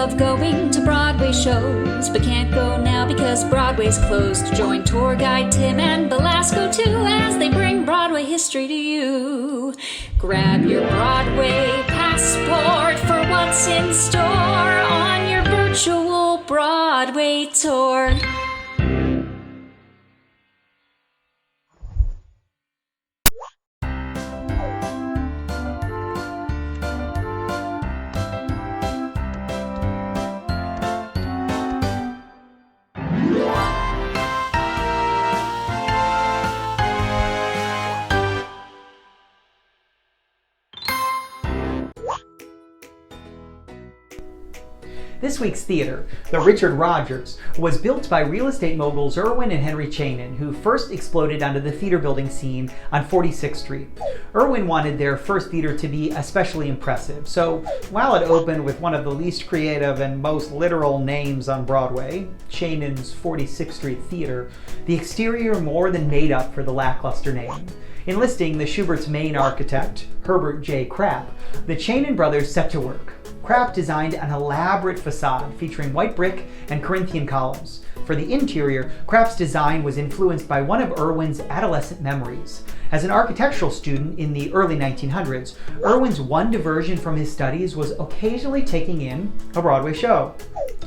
love going to Broadway shows, but can't go now because Broadway's closed. Join tour guide Tim and Belasco too as they bring Broadway history to you. Grab your Broadway passport for what's in store on your Virtual Broadway Tour. This week's theater, the Richard Rodgers, was built by real estate moguls Irwin and Henry Chanin, who first exploded onto the theater building scene on 46th Street. Irwin wanted their first theater to be especially impressive, so while it opened with one of the least creative and most literal names on Broadway, Chanin's 46th Street Theater, the exterior more than made up for the lackluster name. Enlisting the Schubert's main architect, Herbert J. Krapp, the Chanin brothers set to work. Krapp designed an elaborate facade featuring white brick and Corinthian columns. For the interior, Krapp's design was influenced by one of Irwin's adolescent memories. As an architectural student in the early 1900s, Irwin's one diversion from his studies was occasionally taking in a Broadway show.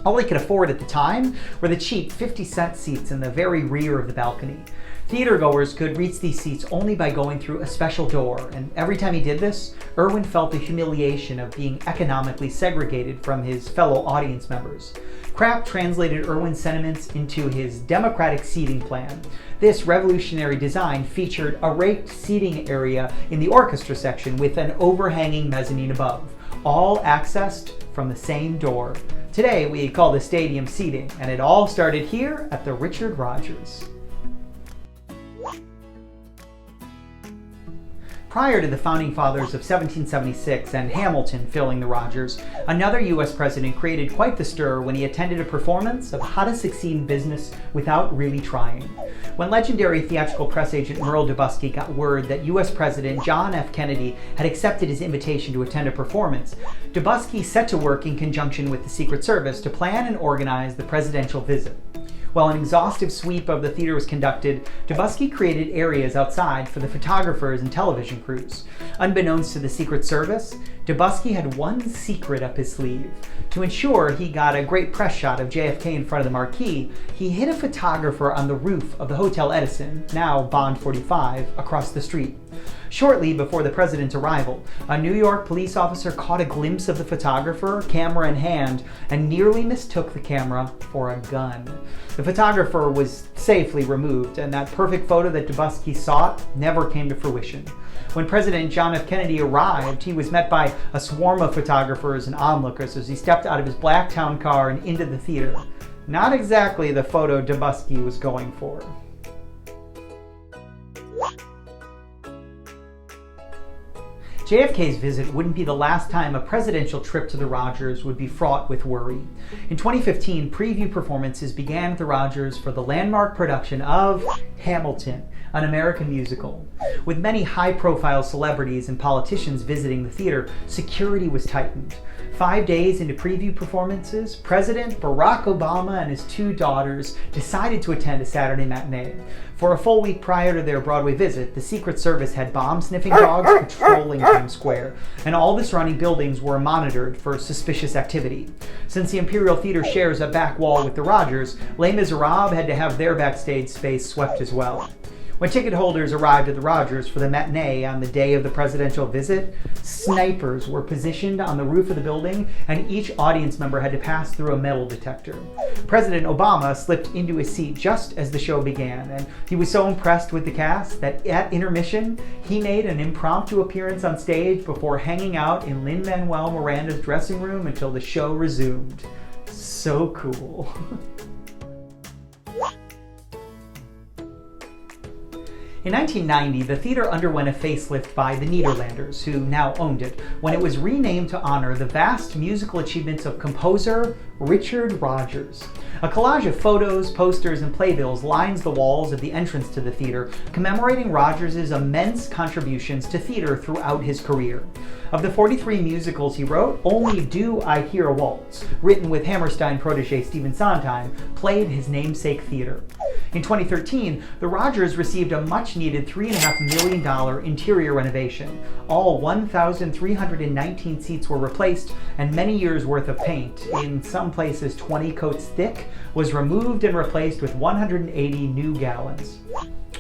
All he could afford at the time were the cheap 50-cent seats in the very rear of the balcony. Theatergoers could reach these seats only by going through a special door, and every time he did this, Irwin felt the humiliation of being economically segregated from his fellow audience members. Krapp translated Irwin's sentiments into his democratic seating plan. This revolutionary design featured a raked seating area in the orchestra section with an overhanging mezzanine above, all accessed from the same door. Today we call this stadium seating, and it all started here at the Richard Rodgers. Prior to the Founding Fathers of 1776 and Hamilton filling the Rodgers, another U.S. president created quite the stir when he attended a performance of How to Succeed in Business Without Really Trying. When legendary theatrical press agent Merle Dubusky got word that U.S. President John F. Kennedy had accepted his invitation to attend a performance, Dubusky set to work in conjunction with the Secret Service to plan and organize the presidential visit. While an exhaustive sweep of the theater was conducted, Dubusky created areas outside for the photographers and television crews. Unbeknownst to the Secret Service, Dubusky had one secret up his sleeve. To ensure he got a great press shot of JFK in front of the marquee, he hid a photographer on the roof of the Hotel Edison, now Bond 45, across the street. Shortly before the president's arrival, a New York police officer caught a glimpse of the photographer, camera in hand, and nearly mistook the camera for a gun. The photographer was safely removed, and that perfect photo that Dubusky sought never came to fruition. When President John F. Kennedy arrived, he was met by a swarm of photographers and onlookers as he stepped out of his black town car and into the theater. Not exactly the photo Dubusky was going for. JFK's visit wouldn't be the last time a presidential trip to the Rodgers would be fraught with worry. In 2015, preview performances began at the Rodgers for the landmark production of Hamilton, an American musical. With many high-profile celebrities and politicians visiting the theater, security was tightened. 5 days into preview performances, President Barack Obama and his two daughters decided to attend a Saturday matinee. For a full week prior to their Broadway visit, the Secret Service had bomb-sniffing dogs patrolling Times Square, and all the surrounding buildings were monitored for suspicious activity. Since the Imperial Theater shares a back wall with the Rodgers, Les Miserables had to have their backstage space swept as well. When ticket holders arrived at the Rodgers for the matinee on the day of the presidential visit, snipers were positioned on the roof of the building, and each audience member had to pass through a metal detector. President Obama slipped into his seat just as the show began, and he was so impressed with the cast that at intermission, he made an impromptu appearance on stage before hanging out in Lin-Manuel Miranda's dressing room until the show resumed. So cool. In 1990, the theater underwent a facelift by the Nederlanders, who now owned it, when it was renamed to honor the vast musical achievements of composer Richard Rodgers. A collage of photos, posters, and playbills lines the walls of the entrance to the theater, commemorating Rodgers' immense contributions to theater throughout his career. Of the 43 musicals he wrote, only Do I Hear a Waltz, written with Hammerstein protege Stephen Sondheim, played his namesake theater. In 2013, the Rodgers received a much-needed $3.5 million interior renovation. All 1,319 seats were replaced, and many years' worth of paint, in some places 20 coats thick, was removed and replaced with 180 new gallons.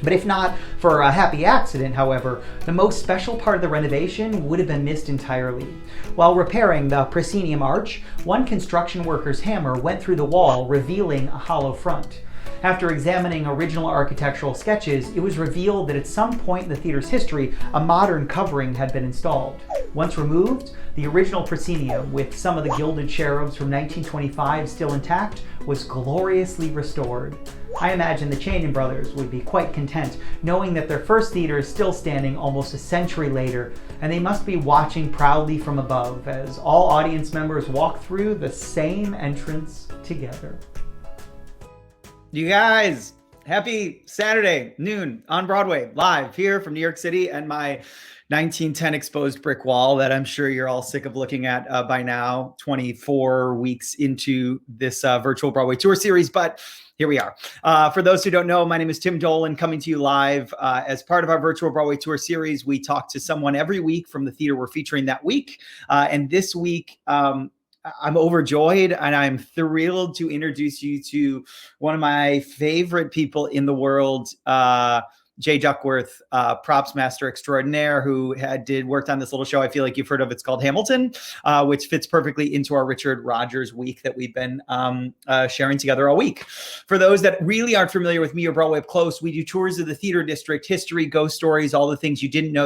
But if not for a happy accident, however, the most special part of the renovation would have been missed entirely. While repairing the proscenium arch, one construction worker's hammer went through the wall, revealing a hollow front. After examining original architectural sketches, it was revealed that at some point in the theater's history, a modern covering had been installed. Once removed, the original proscenium, with some of the gilded cherubs from 1925 still intact, was gloriously restored. I imagine the Channing brothers would be quite content knowing that their first theater is still standing almost a century later, and they must be watching proudly from above as all audience members walk through the same entrance together. You guys, happy Saturday noon on Broadway, live here from New York City and my 1910 exposed brick wall that I'm sure you're all sick of looking at by now, 24 weeks into this Virtual Broadway Tour Series, but here we are. For those who don't know, my name is Tim Dolan, coming to you live as part of our Virtual Broadway Tour Series. We talk to someone every week from the theater we're featuring that week, and this week, I'm overjoyed and I'm thrilled to introduce you to one of my favorite people in the world, Jay Duckworth, props master extraordinaire, who worked on this little show I feel like you've heard of. It's called Hamilton, which fits perfectly into our Richard Rodgers week that we've been sharing together all week. For those that really aren't familiar with me or Broadway up close, we do tours of the theater district, history, ghost stories, all the things you didn't know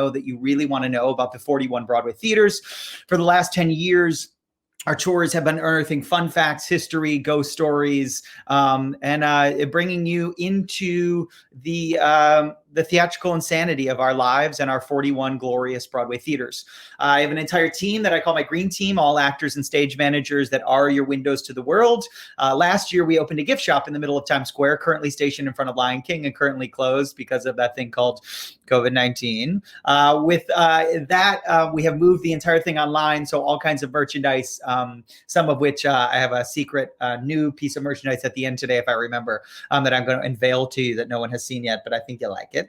that you really want to know about the 41 Broadway theaters. For the last 10 years, our tours have been unearthing fun facts, history, ghost stories, and bringing you into the theatrical insanity of our lives and our 41 glorious Broadway theaters. I have an entire team that I call my green team, all actors and stage managers that are your windows to the world. Last year, we opened a gift shop in the middle of Times Square, currently stationed in front of Lion King and currently closed because of that thing called COVID-19. With that, we have moved the entire thing online, so all kinds of merchandise, some of which I have a secret new piece of merchandise at the end today, if I remember, that I'm going to unveil to you that no one has seen yet, but I think you'll like it.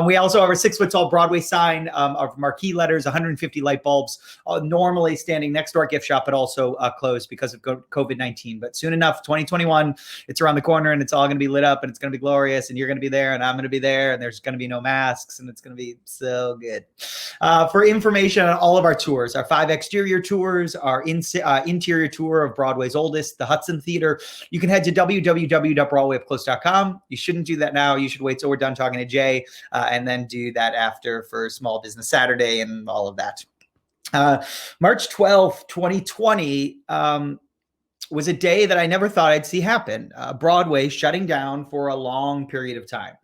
We also have a 6-foot-tall Broadway sign of marquee letters, 150 light bulbs, normally standing next to our gift shop, but also closed because of COVID-19. But soon enough, 2021, it's around the corner and it's all going to be lit up and it's going to be glorious and you're going to be there and I'm going to be there and there's going to be no masks and it's going to be so good. For information on all of our tours, our 5 exterior tours, our interior tour of Broadway's oldest, the Hudson Theater, you can head to www.broadwayupclose.com. You shouldn't do that now. You should wait till we're done talking to Jay and then do that after for Small Business Saturday and all of that. March 12th, 2020 was a day that I never thought I'd see happen. Broadway shutting down for a long period of time.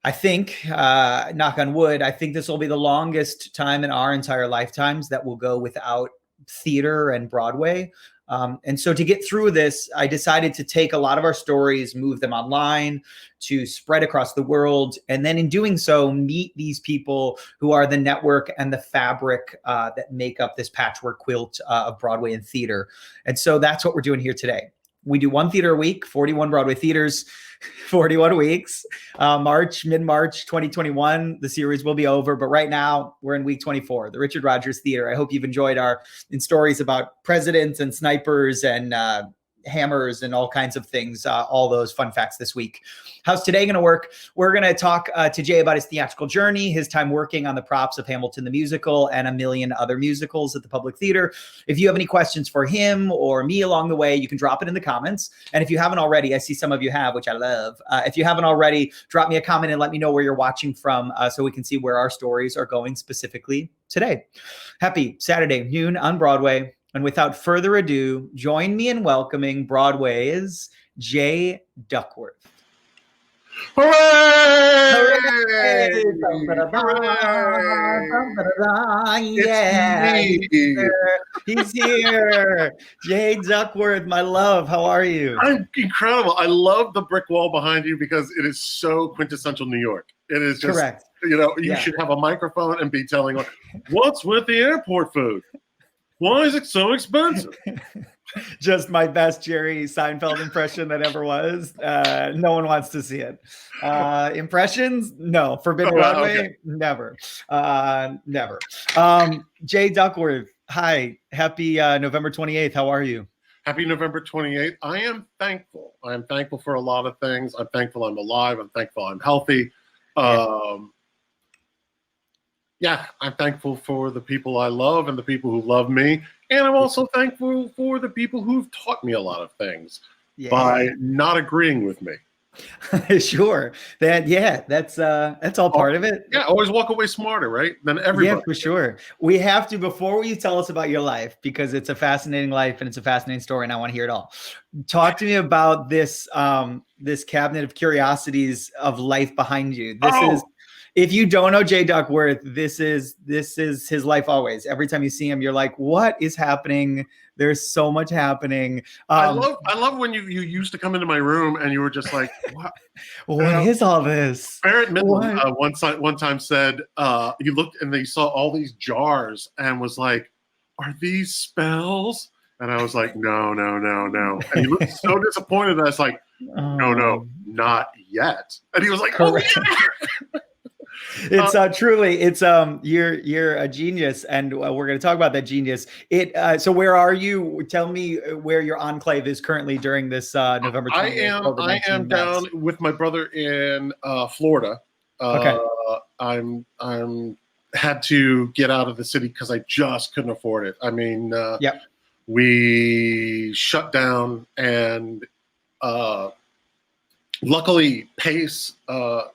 I think, knock on wood, I think this will be the longest time in our entire lifetimes that will go without theater and Broadway. And so to get through this, I decided to take a lot of our stories, move them online, to spread across the world, and then in doing so, meet these people who are the network and the fabric that make up this patchwork quilt of Broadway and theater. And so that's what we're doing here today. We do one theater a week, 41 Broadway theaters, 41 weeks. Mid-March 2021, the series will be over. But right now, we're in week 24, the Richard Rodgers Theater. I hope you've enjoyed our stories about presidents and snipers and hammers and all kinds of things, all those fun facts this week. How's today going to work? We're going to talk to Jay about his theatrical journey, his time working on the props of Hamilton the musical and a million other musicals at the Public Theater. If you have any questions for him or me along the way, you can drop it in the comments. And if you haven't already, I see some of you have, which I love. If you haven't already, drop me a comment and let me know where you're watching from so we can see where our stories are going specifically today. Happy Saturday noon on Broadway. And without further ado, join me in welcoming Broadway's Jay Duckworth. Hooray! Hooray! Dum-da-da-da, Hooray! dum-da-da-da. Yeah, It's me. he's here. Jay Duckworth, my love, how are you? I'm incredible. I love the brick wall behind you because it is so quintessential New York. It is just, Correct. you Yeah. should have a microphone and be telling, what's with the airport food? Why is it so expensive? Just my best Jerry Seinfeld impression that ever was. No one wants to see it. Impressions? No. Forbidden Broadway? Okay. Never. Never. Jay Duckworth, hi. Happy November 28th. How are you? Happy November 28th. I am thankful. I am thankful for a lot of things. I'm thankful I'm alive. I'm thankful I'm healthy. Yeah, I'm thankful for the people I love and the people who love me. And I'm also thankful for the people who've taught me a lot of things by not agreeing with me. Sure. That's all part of it. Yeah, always walk away smarter, right? Than everybody. Yeah, for sure. We have to, before you tell us about your life, because it's a fascinating life and it's a fascinating story, and I want to hear it all. Talk to me about this this cabinet of curiosities of life behind you. This is, if you don't know Jay Duckworth, this is his life always. Every time you see him, you're like, what is happening? There's so much happening. I love when you used to come into my room and you were just like, what is all this? Barrett Midland one time said he looked and they saw all these jars and was like, are these spells? And I was like, no. And he looked so disappointed. I was like, no, not yet. And he was like, correct. Oh, yeah. It's truly, it's you're a genius, and we're going to talk about that genius. So where are you? Tell me where your enclave is currently during this November 28th. I am down with my brother in Florida. Okay. I'm had to get out of the city because I just couldn't afford it. I mean, we shut down, and luckily, Pace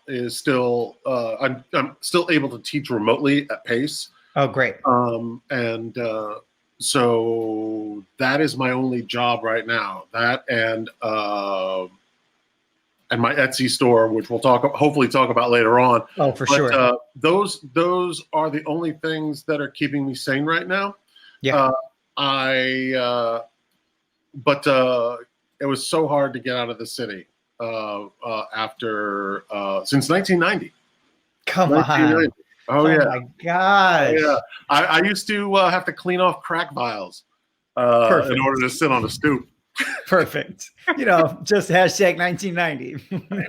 is still. I'm still able to teach remotely at Pace. Oh, great! So that is my only job right now. That and my Etsy store, which we'll hopefully talk about later on. Oh, for sure. Those are the only things that are keeping me sane right now. Yeah. But it was so hard to get out of the city. After since 1990. Come on. Oh yeah. My gosh. Yeah. I used to have to clean off crack vials in order to sit on a stoop. Perfect. Just hashtag 1990.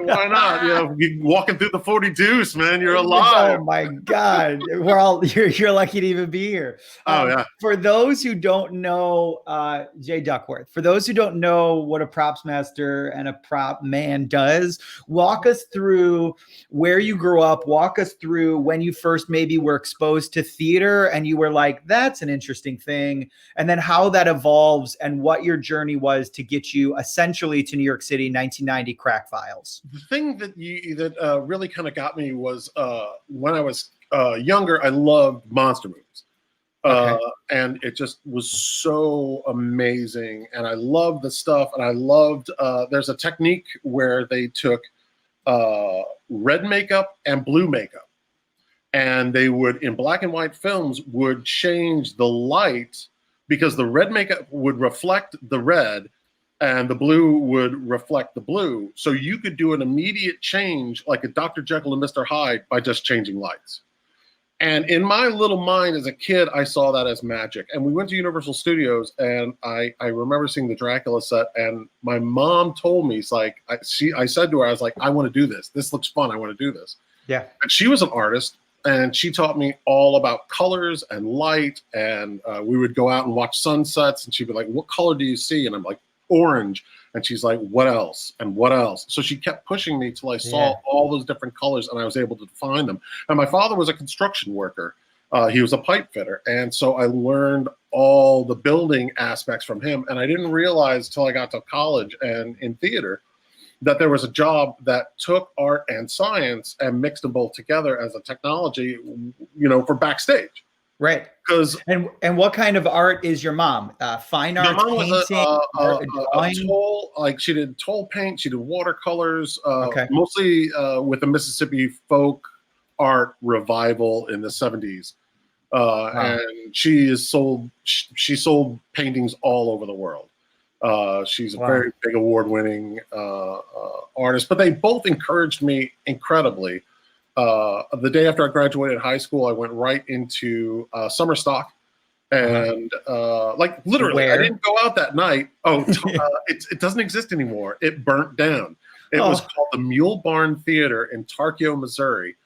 Why not? Walking through the 42s, man, you're alive. Oh my God. You're lucky to even be here. Yeah. For those who don't know Jay Duckworth, for those who don't know what a props master and a prop man does, walk us through where you grew up. Walk us through when you first maybe were exposed to theater and you were like, that's an interesting thing. And then how that evolves and what your journey was to get you essentially to New York City, 1990 crack files. The thing that really kind of got me was when I was younger, I loved monster movies. And it just was so amazing. And I loved the stuff. And I loved, there's a technique where they took red makeup and blue makeup. And they would, in black and white films, would change the light because the red makeup would reflect the red and the blue would reflect the blue. So you could do an immediate change like a Dr. Jekyll and Mr. Hyde by just changing lights. And in my little mind as a kid, I saw that as magic. And we went to Universal Studios and I remember seeing the Dracula set and my mom told me, it's like, I said to her, I was like, I want to do this. This looks fun. I want to do this. Yeah. And she was an artist. And she taught me all about colors and light. And we would go out and watch sunsets. And she'd be like, what color do you see? And I'm like, orange. And she's like, what else? And what else? So she kept pushing me till I saw all those different colors and I was able to define them. And my father was a construction worker. He was a pipe fitter. And so I learned all the building aspects from him. And I didn't realize till I got to college and in theater that there was a job that took art and science and mixed them both together as a technology, for backstage. Right. Because And what kind of art is your mom? Fine my arts, mom was painting, art, a drawing? toll, like she did toll paint, she did watercolors, Okay. mostly with the Mississippi folk art revival in the 70s. Wow. And she sold paintings all over the world. She's a Wow. very big award-winning artist, but they both encouraged me incredibly. The day after I graduated high school, I went right into summer stock, and like literally, Where? I didn't go out that night. Oh, it doesn't exist anymore. It burnt down. It was called the Mule Barn Theater in Tarkio, Missouri,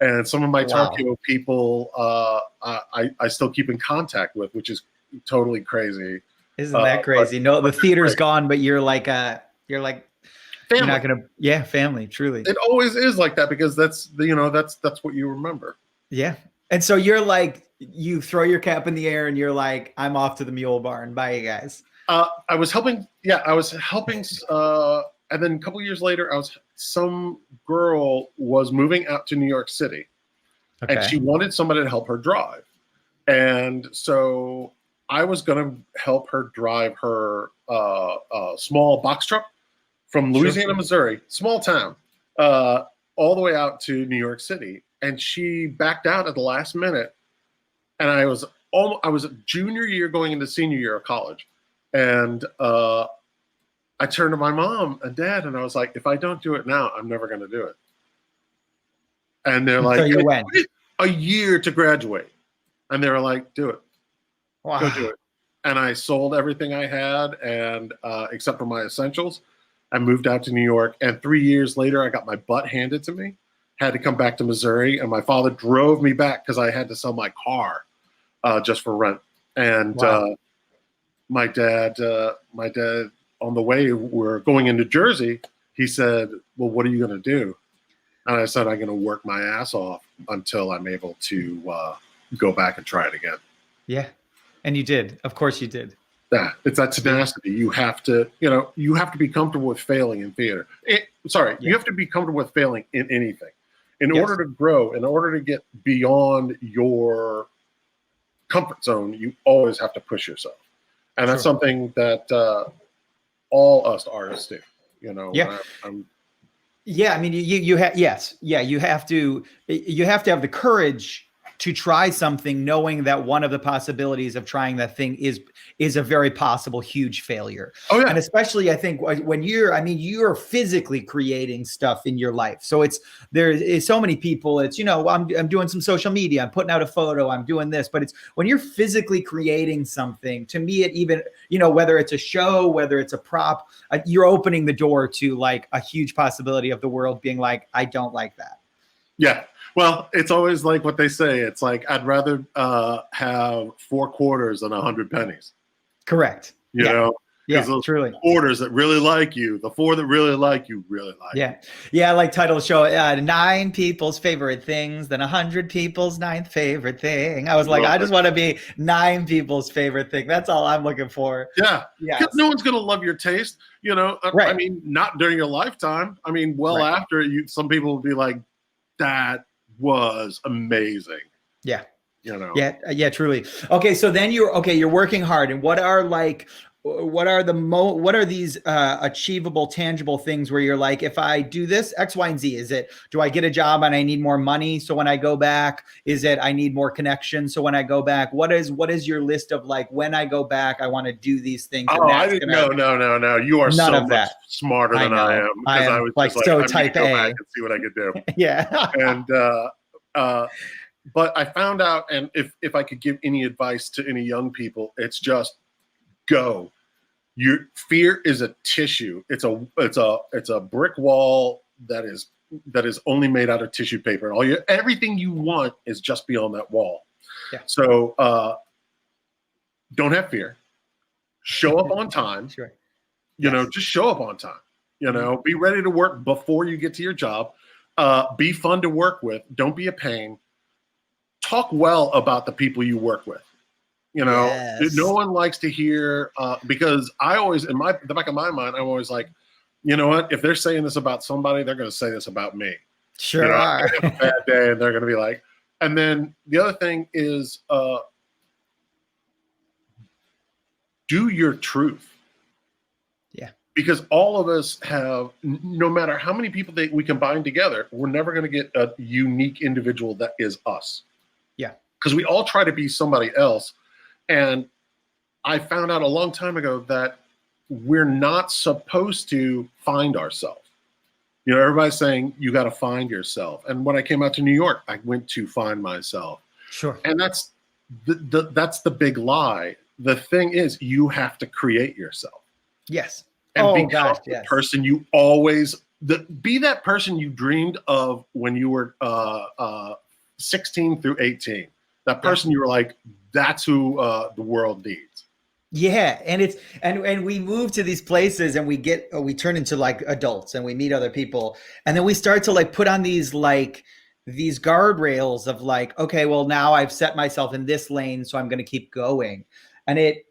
and some of my Tarkio people I still keep in contact with, which is totally crazy. Isn't that crazy? No, the theater's gone, but you're like family. You're not gonna, family, truly. It always is like that because that's what you remember. Yeah. And so you're like, you throw your cap in the air and you're like, I'm off to the Mule Barn. Bye, you guys. I was helping. Yeah, I was helping. And then a couple years later, some girl was moving out to New York City, and she wanted somebody to help her drive. And so I was going to help her drive her small box truck from Louisiana, Missouri, small town, all the way out to New York City. And she backed out at the last minute. And I was a junior year going into senior year of college. And I turned to my mom and dad and I was like, if I don't do it now, I'm never going to do it. And they're like, so you went a year to graduate. And they were like, do it. Wow. Go do it. And I sold everything I had, and except for my essentials, I moved out to New York. And 3 years later, I got my butt handed to me. Had to come back to Missouri, and my father drove me back because I had to sell my car just for rent. And my dad, on the way we're going into Jersey, he said, "Well, what are you going to do?" And I said, "I'm going to work my ass off until I'm able to go back and try it again." Yeah. And you did. Of course you did. Yeah, it's that tenacity. You have to be comfortable with failing in theater. You have to be comfortable with failing in anything. In order to grow, in order to get beyond your comfort zone, you always have to push yourself. And that's something that all us artists do. Yeah. I mean, you have, you have to have the courage to try something, knowing that one of the possibilities of trying that thing is a very possible huge failure. Oh yeah. And especially I think when you're physically creating stuff in your life. So there is so many people, I'm doing some social media, I'm putting out a photo, I'm doing this, but it's when you're physically creating something, to me, it even, whether it's a show, whether it's a prop, you're opening the door to like a huge possibility of the world being like, I don't like that. Yeah. Well, it's always like what they say. It's like, I'd rather have 4 quarters than 100 pennies. Correct. You know? Yeah, those truly. Quarters that really like you, the 4 that really like you, really like you. Yeah, like title show, 9 people's favorite things, then 100 people's 9th favorite thing. I was like, I just want to be 9 people's favorite thing. That's all I'm looking for. Yeah. Because no one's going to love your taste. Right. I mean, not during your lifetime. I mean, after you, some people will be like, that was amazing. Yeah. Yeah, truly. Okay. So then you're working hard, and what are these achievable, tangible things where you're like, if I do this X, Y, and Z, do I get a job and I need more money? So when I go back, is it, I need more connections? So when I go back, what is your list of like, when I go back, I want to do these things? Oh, I didn't. No. You are so much smarter than I am. Because I was like, so type A. Go back and see what I could do. Yeah. And, but I found out, and if I could give any advice to any young people, it's just go. Your fear is a tissue. It's a brick wall that is only made out of tissue paper. Everything you want is just beyond that wall. Yeah. So don't have fear. Show up on time. Sure. Just show up on time. Be ready to work before you get to your job. Be fun to work with. Don't be a pain. Talk well about the people you work with. No one likes to hear, because I always, in the back of my mind, I'm always like, you know what? If they're saying this about somebody, they're going to say this about me. Sure are. I have a bad day, and they're going to be like, And then the other thing is do your truth. Yeah. Because all of us have, no matter how many people we combine together, we're never going to get a unique individual that is us. Yeah. Because we all try to be somebody else. And I found out a long time ago that we're not supposed to find ourselves. You know, everybody's saying you got to find yourself. And when I came out to New York, I went to find myself. Sure. And that's the big lie. The thing is, you have to create yourself. Yes. And become the person you always be that person you dreamed of when you were 16 through 18. That person you were like, that's who the world needs. Yeah, and it's and we move to these places and we turn into like adults and we meet other people and then we start to like put on these guardrails of like, okay, well now I've set myself in this lane, so I'm going to keep going. And I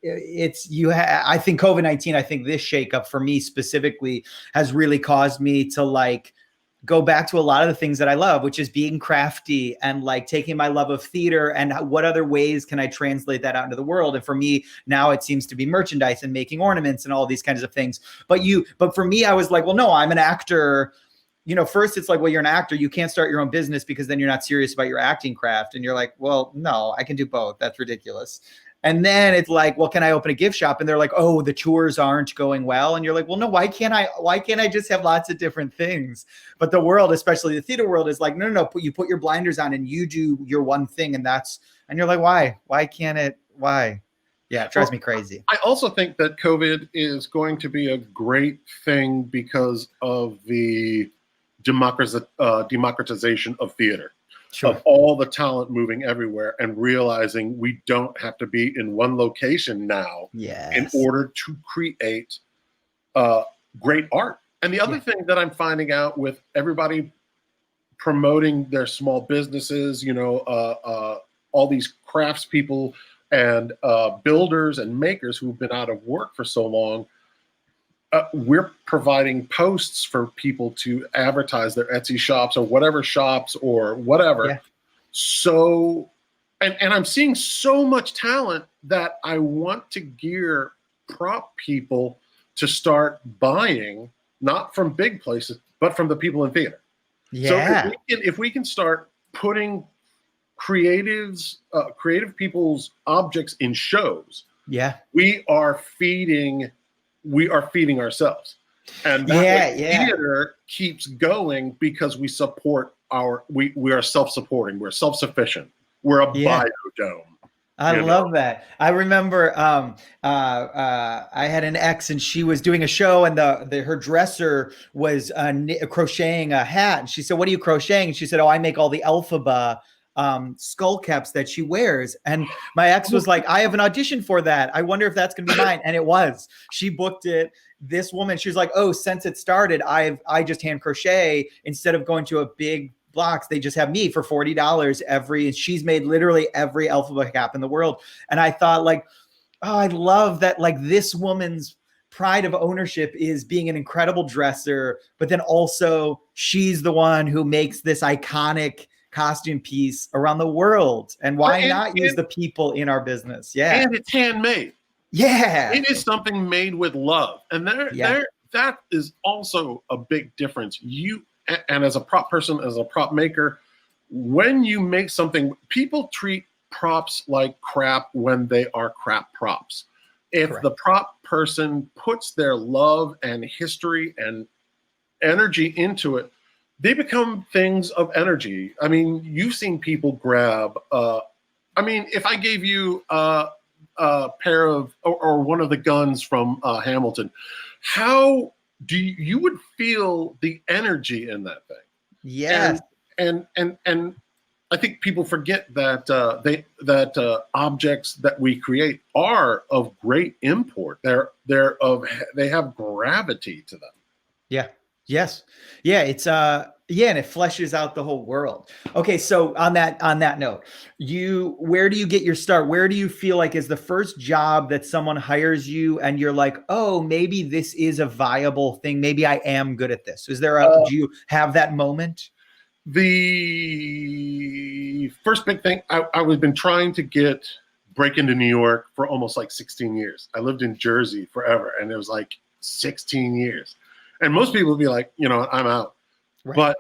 think COVID-19, I think this shakeup for me specifically has really caused me to like go back to a lot of the things that I love, which is being crafty and like taking my love of theater and what other ways can I translate that out into the world. And for me now it seems to be merchandise and making ornaments and all these kinds of things. But for me, I was like, well, no, I'm an actor. You know, first it's like, well, you're an actor. You can't start your own business because then you're not serious about your acting craft. And you're like, well, no, I can do both. That's ridiculous. And then it's like, well, can I open a gift shop? And they're like, oh, the tours aren't going well. And you're like, well, no, why can't I just have lots of different things? But the world, especially the theater world, is like, no, you put your blinders on and you do your one thing. And you're like, why can't it? Why? Yeah, it drives me crazy. I also think that COVID is going to be a great thing because of the democratization of theater. Sure. Of all the talent moving everywhere and realizing we don't have to be in one location now in order to create great art. And the other thing that I'm finding out with everybody promoting their small businesses, you know, all these craftspeople and builders and makers who've been out of work for so long, we're providing posts for people to advertise their Etsy shops or whatever shops or whatever. Yeah. So, and I'm seeing so much talent that I want to gear prop people to start buying, not from big places, but from the people in theater. Yeah. So if we can start putting creative people's objects in shows, we are feeding ourselves. And that theater keeps going because we support we are self-supporting, we're self-sufficient, we're a biodome. I love that. I remember I had an ex and she was doing a show and her dresser was crocheting a hat. And she said, what are you crocheting? And she said, oh, I make all the Elphaba skull caps that she wears. And my ex was like, I have an audition for that. I wonder if that's going to be mine. And it was. She booked it. This woman, she was like, oh, since it started, I just hand crochet instead of going to a big blocks. They just have me for $40 and she's made literally every Elphaba cap in the world. And I thought like, oh, I love that. Like this woman's pride of ownership is being an incredible dresser, but then also she's the one who makes this iconic costume piece around the world. And why not use the people in our business? Yeah. And it's handmade. Yeah. It is something made with love. And that is also a big difference. And as a prop person, as a prop maker, when you make something, people treat props like crap when they are crap props. If the prop person puts their love and history and energy into it, they become things of energy. I mean, you've seen people grab, if I gave you a pair of, or one of the guns from Hamilton, how do you would feel the energy in that thing? Yes. And I think people forget that objects that we create are of great import. They have gravity to them. Yeah. Yes. Yeah. It's and it fleshes out the whole world. Okay. So on that note, where do you get your start? Where do you feel like is the first job that someone hires you and you're like, oh, maybe this is a viable thing. Maybe I am good at this. Is there do you have that moment? The first big thing, I was been trying to break into New York for almost like 16 years. I lived in Jersey forever, and it was like 16 years. And most people would be like, I'm out. Right. But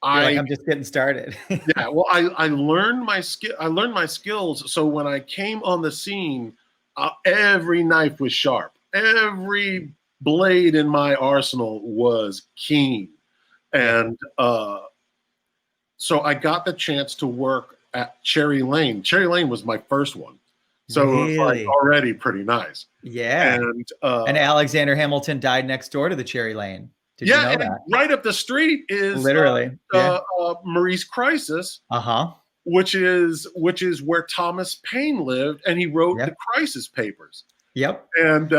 I'm just getting started. Yeah, well, I learned my skills. So when I came on the scene, every knife was sharp. Every blade in my arsenal was keen. And so I got the chance to work at Cherry Lane. Cherry Lane was my first one. So It was like already pretty nice. Yeah. And Alexander Hamilton died next door to the Cherry Lane. Did you know that? Right up the street is literally Maurice Crisis, which is where Thomas Paine lived, and he wrote the Crisis Papers. Yep. And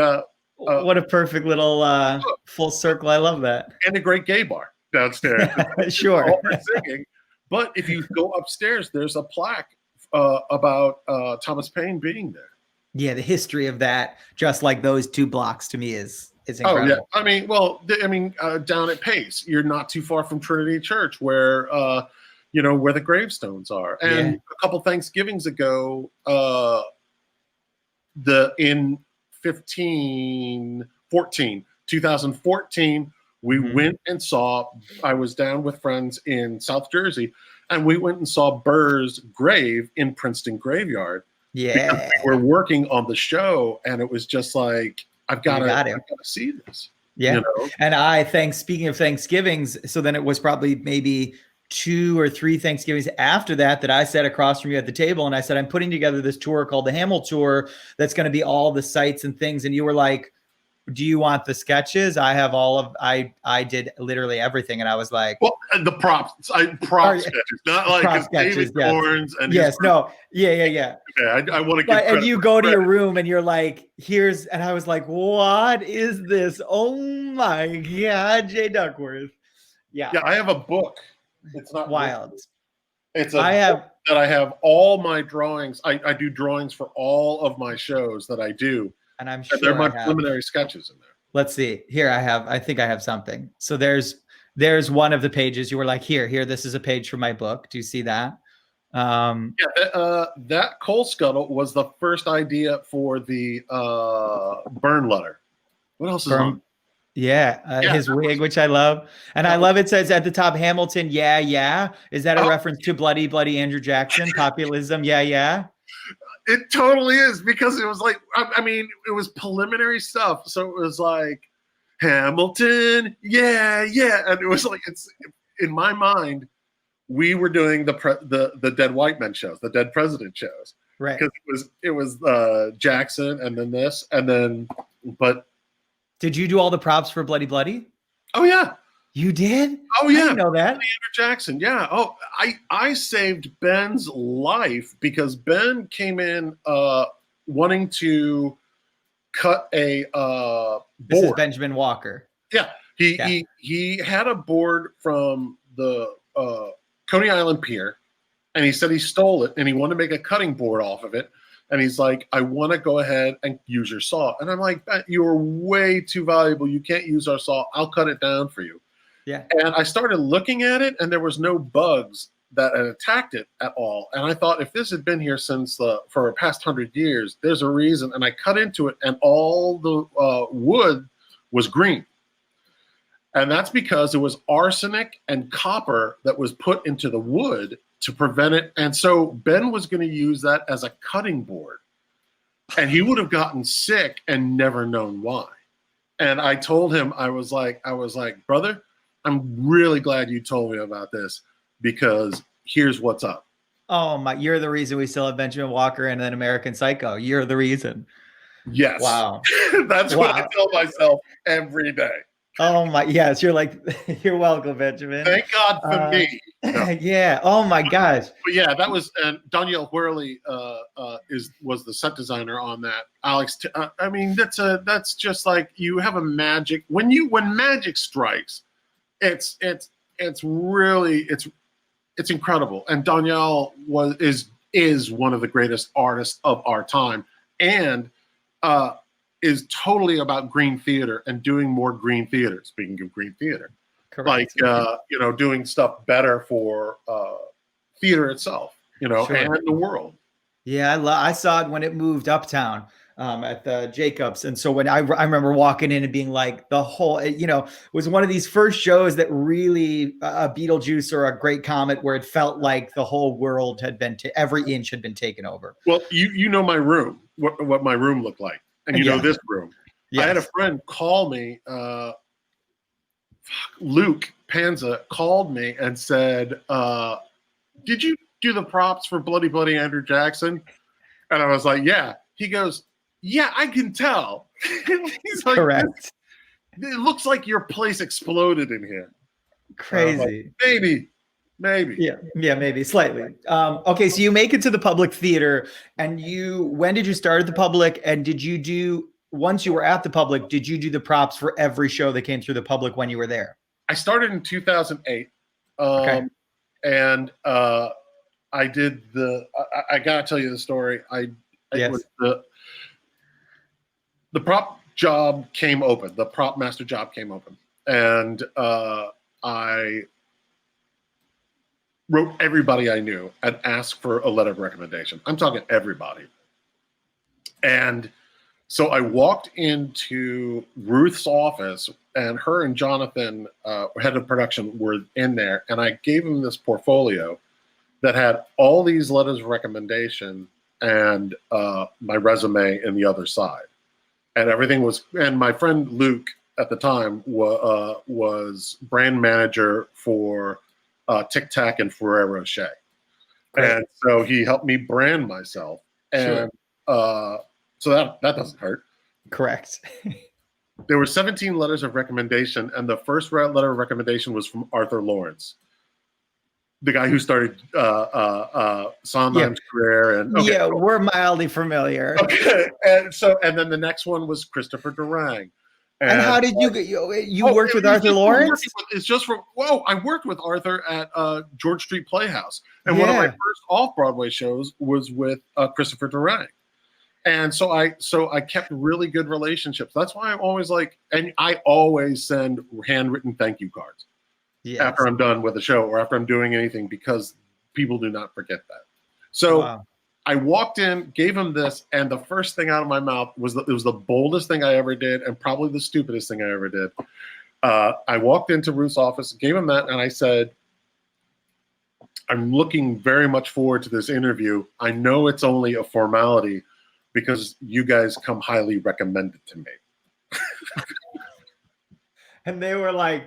what a perfect little full circle. I love that. And a great gay bar downstairs. Sure. All for singing. But if you go upstairs, there's a plaque about Thomas Paine being there. Yeah, the history of that, just like those 2 blocks, to me is incredible. Oh yeah, down at Pace, you're not too far from Trinity Church, where where the gravestones are. And a couple Thanksgivings ago, in 2014, we went and saw. I was down with friends in South Jersey, and we went and saw Burr's grave in Princeton Graveyard. Yeah, because we were working on the show, and it was just like, I've got to see this. Yeah. And speaking of Thanksgivings, so then it was probably maybe 2 or 3 Thanksgivings after that I sat across from you at the table, and I said, I'm putting together this tour called the Hamel Tour that's going to be all the sites and things. And you were like, do you want the sketches? I have I did literally everything. And I was like, well, the props sketches, not like David Corns and yeah. Okay, I want to get and you go to your room and you're like, and I was like, what is this? Oh my God, Jay Duckworth. Yeah. Yeah, I have a book. It's not wild. It's I have all my drawings. I do drawings for all of my shows that I do. And I'm sure they're my preliminary sketches in there. Let's see. Here I think I have something. So there's one of the pages. You were like, here, this is a page from my book. Do you see that? That coal scuttle was the first idea for the burn letter. What else is on? Yeah, his wig, which I love. And I love it says at the top, Hamilton, yeah. Is that a reference to bloody Andrew Jackson? Populism, yeah. It totally is, because it was like, it was preliminary stuff. So it was like, Hamilton, yeah. And it was like, it's in my mind, we were doing the Dead White Men shows, the Dead President shows. Right. Because it was Jackson and then this, and then, but. Did you do all the props for Bloody? Oh, yeah. You did? Oh, yeah. I didn't know that. Andrew Jackson, yeah. Oh, I saved Ben's life because Ben came in wanting to cut a board. This is Benjamin Walker. Yeah. He had a board from the Coney Island Pier, and he said he stole it, and he wanted to make a cutting board off of it. And he's like, I want to go ahead and use your saw. And I'm like, you're way too valuable. You can't use our saw. I'll cut it down for you. Yeah. And I started looking at it, and there was no bugs that had attacked it at all. And I thought, if this had been here for the past 100 years, there's a reason. And I cut into it, and all the wood was green. And that's because it was arsenic and copper that was put into the wood to prevent it. And so Ben was going to use that as a cutting board, and he would have gotten sick and never known why. And I told him, I was like, brother, I'm really glad you told me about this, because here's what's up. Oh my, you're the reason we still have Benjamin Walker and then American Psycho. You're the reason. Yes. Wow. That's what I tell myself every day. Oh my, yes. You're like, you're welcome, Benjamin. Thank God for me. No. Yeah. Oh my gosh. But yeah, that was, and Danielle Whirley was the set designer on that. Alex, that's just like, you have a magic, when magic strikes, it's really incredible. And Danielle is one of the greatest artists of our time, and is totally about green theater and doing more green theater. Speaking of green theater, Correct. Doing stuff better for theater itself, Sure. and the world. Yeah, I saw it when it moved uptown at the Jacobs. And so when I remember walking in and being like, the whole, was one of these first shows that really a Beetlejuice or a Great Comet where it felt like the whole world had been, every inch had been taken over. Well, you know my room, what my room looked like. And you know this room. Yes. I had a friend call me, Luke Panza called me and said, did you do the props for Bloody Bloody Andrew Jackson? And I was like, yeah. He goes, yeah, I can tell. He's like, correct. It looks like your place exploded in here. Crazy. Like, maybe. Yeah, maybe slightly. Okay, so you make it to the public theater, and when did you start at the public? And once you were at the public, did you do the props for every show that came through the public when you were there? I started in 2008. Okay. And I did I gotta tell you the story. Yes. The prop job came open. The prop master job came open, and I wrote everybody I knew and asked for a letter of recommendation. I'm talking everybody. And so I walked into Ruth's office, and her and Jonathan, head of production, were in there, and I gave them this portfolio that had all these letters of recommendation and my resume in the other side. And everything was, and my friend Luke at the time was brand manager for Tic Tac and Ferrero Rocher. Great. And so he helped me brand myself. And so that doesn't hurt. Correct. There were 17 letters of recommendation, and the first letter of recommendation was from Arthur Lawrence, the guy who started Sondheim's career. And we're mildly familiar. Okay, and then the next one was Christopher Durang. And how did you worked with Arthur Lawrence? I worked with Arthur at George Street Playhouse, and one of my first off-Broadway shows was with Christopher Durang. And so I kept really good relationships. That's why I'm always and I always send handwritten thank you cards after I'm done with a show or after I'm doing anything, because people do not forget that. So I walked in, gave him this, and the first thing out of my mouth was it was the boldest thing I ever did and probably the stupidest thing I ever did. I walked into Ruth's office, gave him that, and I said, I'm looking very much forward to this interview. I know it's only a formality, because you guys come highly recommended to me. And they were like,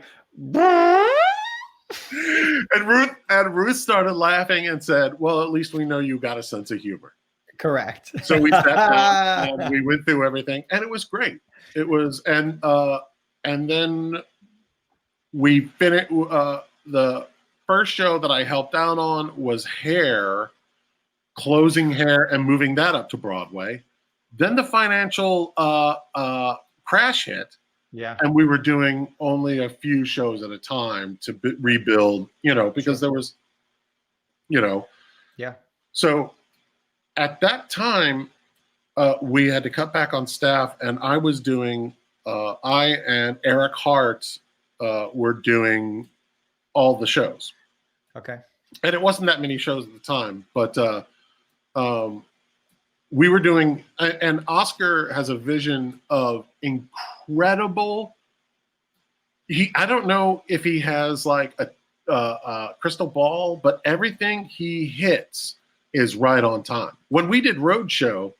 and Ruth started laughing and said, well, at least we know you got a sense of humor. Correct. So we sat down and we went through everything, and it was great. It was, and then we finished, the first show that I helped out on was Hair, closing Hair and moving that up to Broadway. Then the financial crash hit, and we were doing only a few shows at a time to rebuild, because there was, So at that time, we had to cut back on staff, and I was doing, I and Eric Hart were doing all the shows. Okay. And it wasn't that many shows at the time, but we were doing, and Oscar has a vision of incredible. I don't know if he has like a crystal ball, but everything he hits is right on time. When we did Roadshow,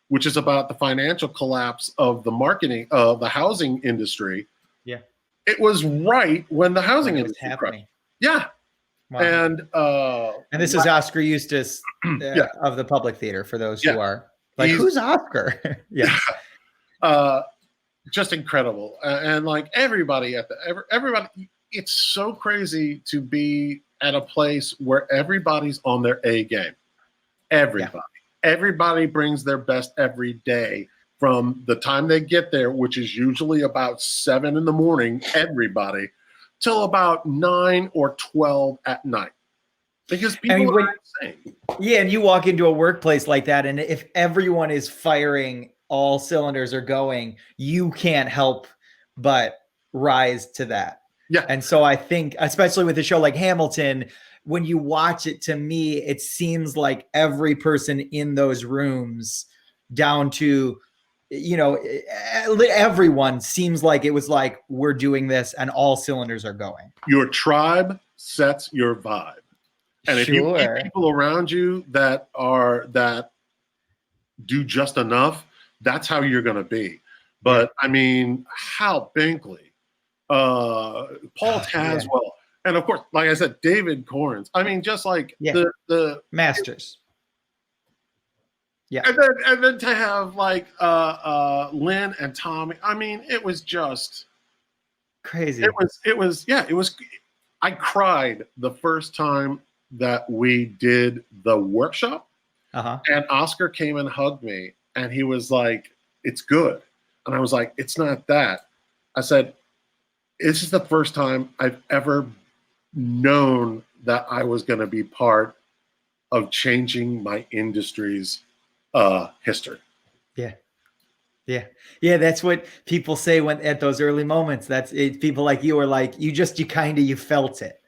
which is about the financial collapse of the marketing of the housing industry, it was right when the housing industry was happening. Yeah. Wow. And this is Oscar Eustace of the Public Theater, for those who are like, who's Oscar? Just incredible. And like everybody everybody, it's so crazy to be at a place where everybody's on their A game. Everybody brings their best every day, from the time they get there, which is usually about 7 a.m, everybody, till about 9 or 12 at night, because people are insane. Yeah, and you walk into a workplace like that, and if everyone is firing, all cylinders are going, you can't help but rise to that. Yeah. And so I think, especially with a show like Hamilton, when you watch it, to me, it seems like every person in those rooms, down to, everyone seems like it was like, we're doing this and all cylinders are going. Your tribe sets your vibe. And if you keep people around you that do just enough, that's how you're going to be. But I mean, Hal Binkley, Paul Tazwell, and of course, like I said, David Corns. I mean, just like the masters. Yeah. And then to have like Lynn and Tommy. I mean, it was just crazy. It was. I cried the first time that we did the workshop, and Oscar came and hugged me, and he was like, "It's good," and I was like, "It's not that." I said, "This is the first time I've ever known that I was going to be part of changing my industry's history." Yeah. That's what people say when at those early moments. That's it. People like you are like, you felt it.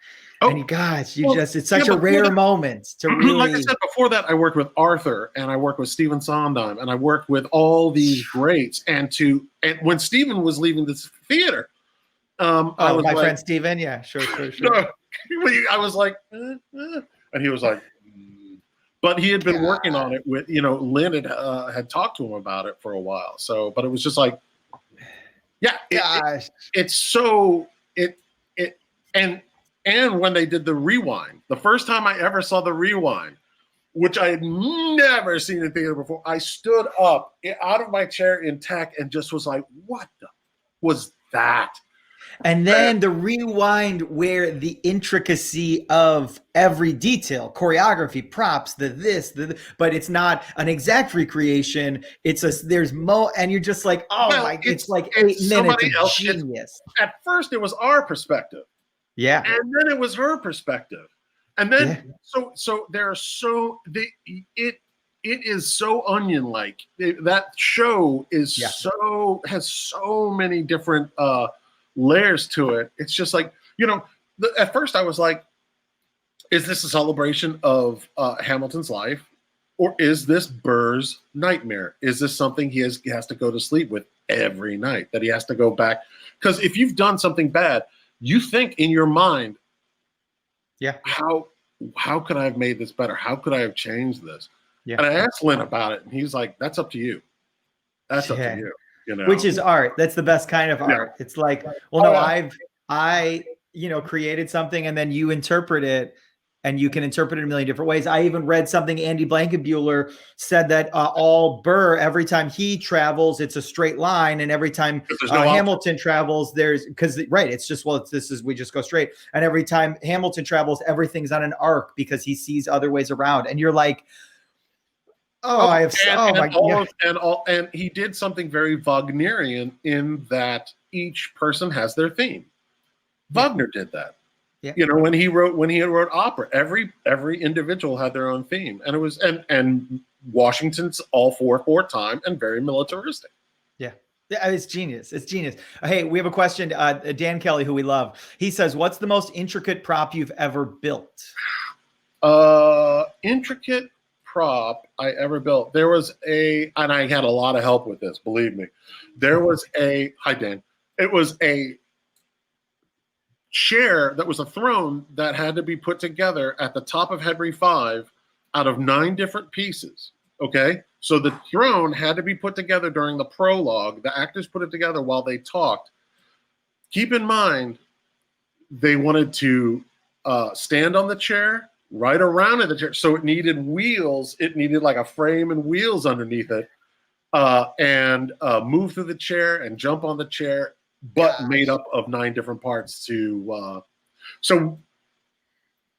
Oh, and it's such a rare moment to really. Like I said before that, I worked with Arthur and I worked with Stephen Sondheim and I worked with all these greats. And when Stephen was leaving this theater, I was my like, friend Stephen, yeah, sure. I was like, and he was like, but he had been working on it with, Lynn had talked to him about it for a while. So, but it was just like, it's so and when they did the rewind, the first time I ever saw the rewind, which I had never seen in theater before, I stood up out of my chair in tech and just was like, what the was that? And then the rewind where the intricacy of every detail, choreography, props, but it's not an exact recreation. There's and you're just like, it's like 8 minutes of genius. At first it was our perspective. Yeah. And then it was her perspective. And then, so there are it is so onion-like. That show is has so many different layers to it. It's just like, at first I was like, is this a celebration of Hamilton's life? Or is this Burr's nightmare? Is this something he has to go to sleep with every night, that he has to go back? Because if you've done something bad, you think in your mind, how could I have made this better? How could I have changed this? Yeah. And I asked Lynn about it, and he's like, that's up to you. That's up to you. Which is art. That's the best kind of art. It's like, I created something and then you interpret it, and you can interpret it in a million different ways. I even read something Andy Blankenbuehler said that all Burr, every time he travels, it's a straight line, and every time Hamilton travels, it's just we just go straight. And every time Hamilton travels, everything's on an arc because he sees other ways around. And you're like, and he did something very Wagnerian in that each person has their theme. Wagner did that. Yeah. When he wrote opera, every individual had their own theme, and it was and Washington's all for time and very militaristic. Yeah, it's genius. It's genius. Hey, we have a question. Dan Kelly, who we love, he says, "What's the most intricate prop you've ever built?" Intricate prop I ever built. There was and I had a lot of help with this. Believe me, there was hi Dan. It was a chair that was a throne that had to be put together at the top of Henry V out of 9 different pieces. Okay, so the throne had to be put together during the prologue. The actors put it together while they talked. Keep in mind, they wanted to stand on the chair, right around in the chair, so it needed wheels. It needed like a frame and wheels underneath it, and move through the chair and jump on the chair, but made up of 9 different parts so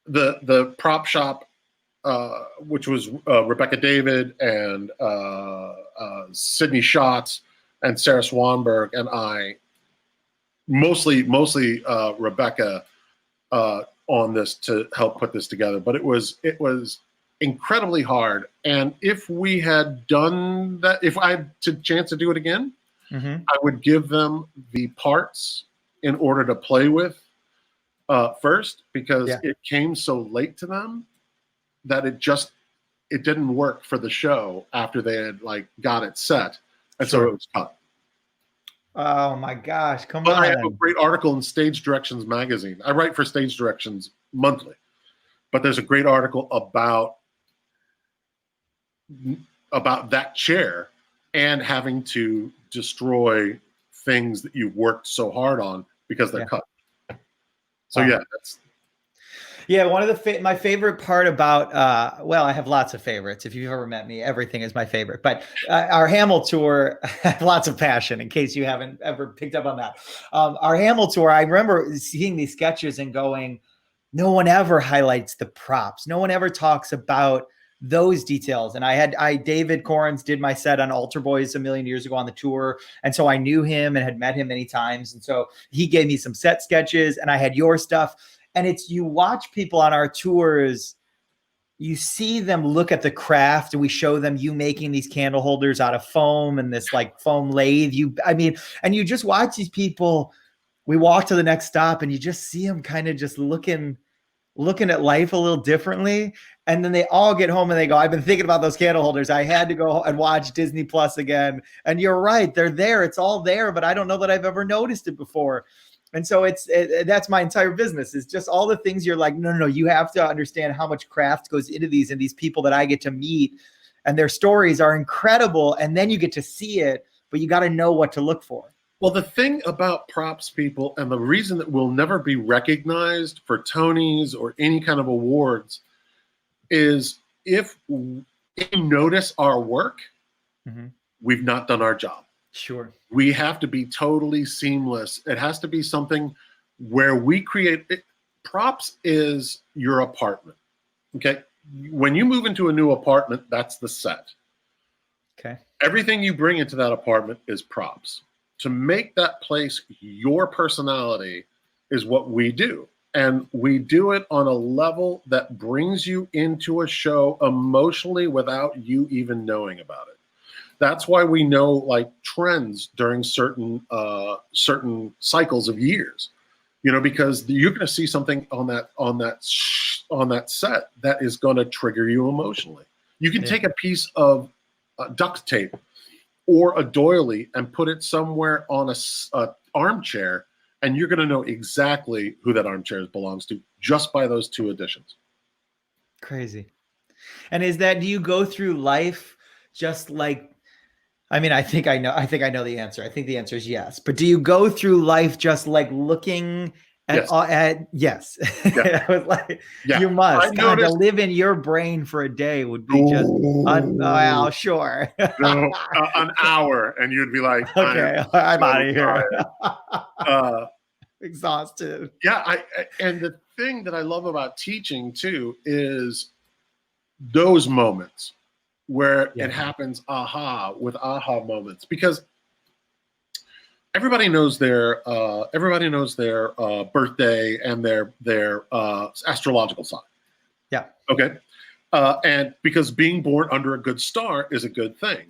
the prop shop, which was Rebecca David and Sydney Schatz and Sarah Swanberg and I, mostly Rebecca on this to help put this together. But it was incredibly hard. And if we had done that, if I had a chance to do it again, I would give them the parts in order to play with first, because Yeah. it came so late to them that it didn't work for the show after they had like got it set, and so it was cut. Oh my gosh, come But on. I have a great article in Stage Directions magazine. I write for Stage Directions monthly, but there's a great article about that chair and having to destroy things that you've worked so hard on because they're cut. So that's. Yeah, one of my favorite part about, well, I have lots of favorites. If you've ever met me, everything is my favorite. But our Hamel Tour, I have lots of passion, in case you haven't ever picked up on that. Our Hamel Tour, I remember seeing these sketches and going, no one ever highlights the props. No one ever talks about those details. And David Corns did my set on Altar Boys a million years ago on the tour. And so I knew him and had met him many times. And so he gave me some set sketches, and I had your stuff. And you watch people on our tours, you see them look at the craft, and we show them you making these candle holders out of foam and this like foam lathe. And you just watch these people. We walk to the next stop, and you just see them kind of just looking at life a little differently. And then they all get home and they go, I've been thinking about those candle holders. I had to go and watch Disney Plus again. And you're right. They're there. It's all there, but I don't know that I've ever noticed it before. And so that's my entire business, is just all the things you're like, no, you have to understand how much craft goes into these, and these people that I get to meet, and their stories are incredible. And then you get to see it, but you got to know what to look for. Well, the thing about props people, and the reason that we'll never be recognized for Tonys or any kind of awards, is if you notice our work, we've not done our job. Sure. We have to be totally seamless. It has to be something where we create it. Props is your apartment. Okay. When you move into a new apartment, that's the set. Okay. Everything you bring into that apartment is props. To make that place your personality is what we do. And we do it on a level that brings you into a show emotionally without you even knowing about it. That's why we know like trends during certain cycles of years, because you're going to see something on that set that is going to trigger you emotionally. You can take a piece of duct tape or a doily and put it somewhere on a armchair, and you're going to know exactly who that armchair belongs to just by those two additions. Crazy. And do you go through life just like, I think I know the answer. I think the answer is yes. But do you go through life just like looking at yes? Yeah. I was like, you must. God, to live in your brain for a day would be just well, sure. An hour, and you'd be like, okay, I'm out of here. Exhausted. Yeah, and the thing that I love about teaching too is those moments where it happens with aha moments, because everybody knows their birthday and their astrological sign. Yeah. Okay. And because being born under a good star is a good thing.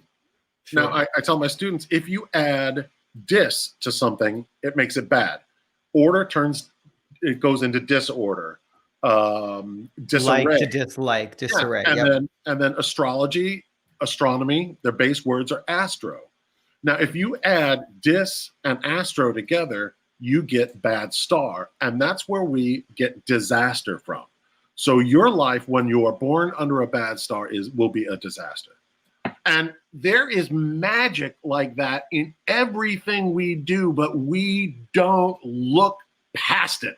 Sure. Now I tell my students, if you add dis to something, it makes it bad. It goes into disorder. Disarray. Like to dislike, disarray. Yeah. And then astronomy, their base words are astro. Now, if you add dis and astro together, you get bad star. And that's where we get disaster from. So your life, when you are born under a bad star, will be a disaster. And there is magic like that in everything we do, but we don't look past it.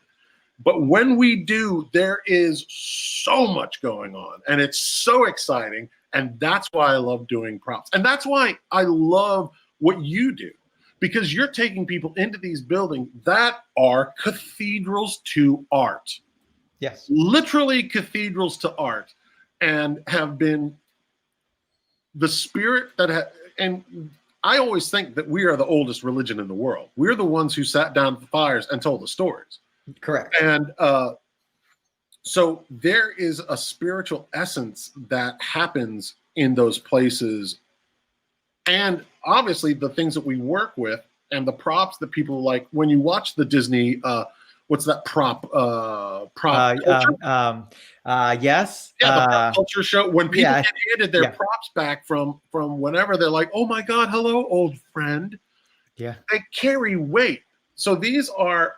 But when we do, there is so much going on, and it's so exciting. And that's why I love doing props. And that's why I love what you do, because you're taking people into these buildings that are cathedrals to art. Yes. Literally cathedrals to art, and have been the spirit and I always think that we are the oldest religion in the world. We're the ones who sat down at the fires and told the stories. Correct. And so there is a spiritual essence that happens in those places. And obviously the things that we work with and the props that people like, when you watch the Disney what's that prop Yes. Yeah, the pop culture show. When people yeah. get handed their props back from whenever, they're like, "Oh my God, hello, old friend." Yeah, they carry weight. So these are